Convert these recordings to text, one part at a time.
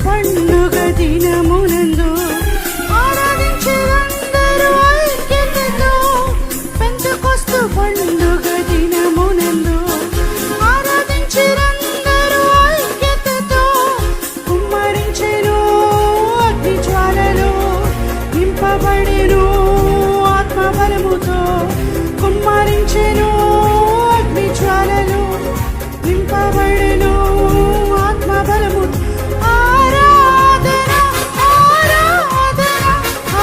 పండుగ దినమునందు ఆరాధించెదరందరూ ఐక్యతతో. పెంతెకొస్తు పండుగ దినమునందు ఆరాధించెదరందరూ ఐక్యతతో. కుమ్మరించెను అగ్ని జ్వాలలు, నింపబడెను ఆత్మ బలముతో. కుమ్మరించెను అగ్ని జ్వాలలు, నింపబడెను ఆత్మ బలముతో. ఆరాధన ఆరాధన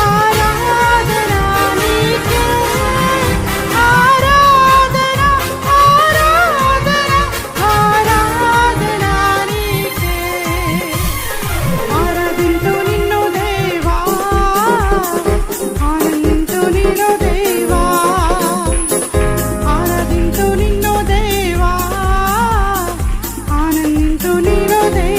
ఆరాధన నీకే. ఆరాధన ఆరాధన ఆరాధన నీకే. ఆరాధింతు నిన్ను దేవా, ఆనందింతు నిన్ను దేవా. ఆరాధింతు నిన్ను దేవా, ఆనందింతు నిన్ను దేవా.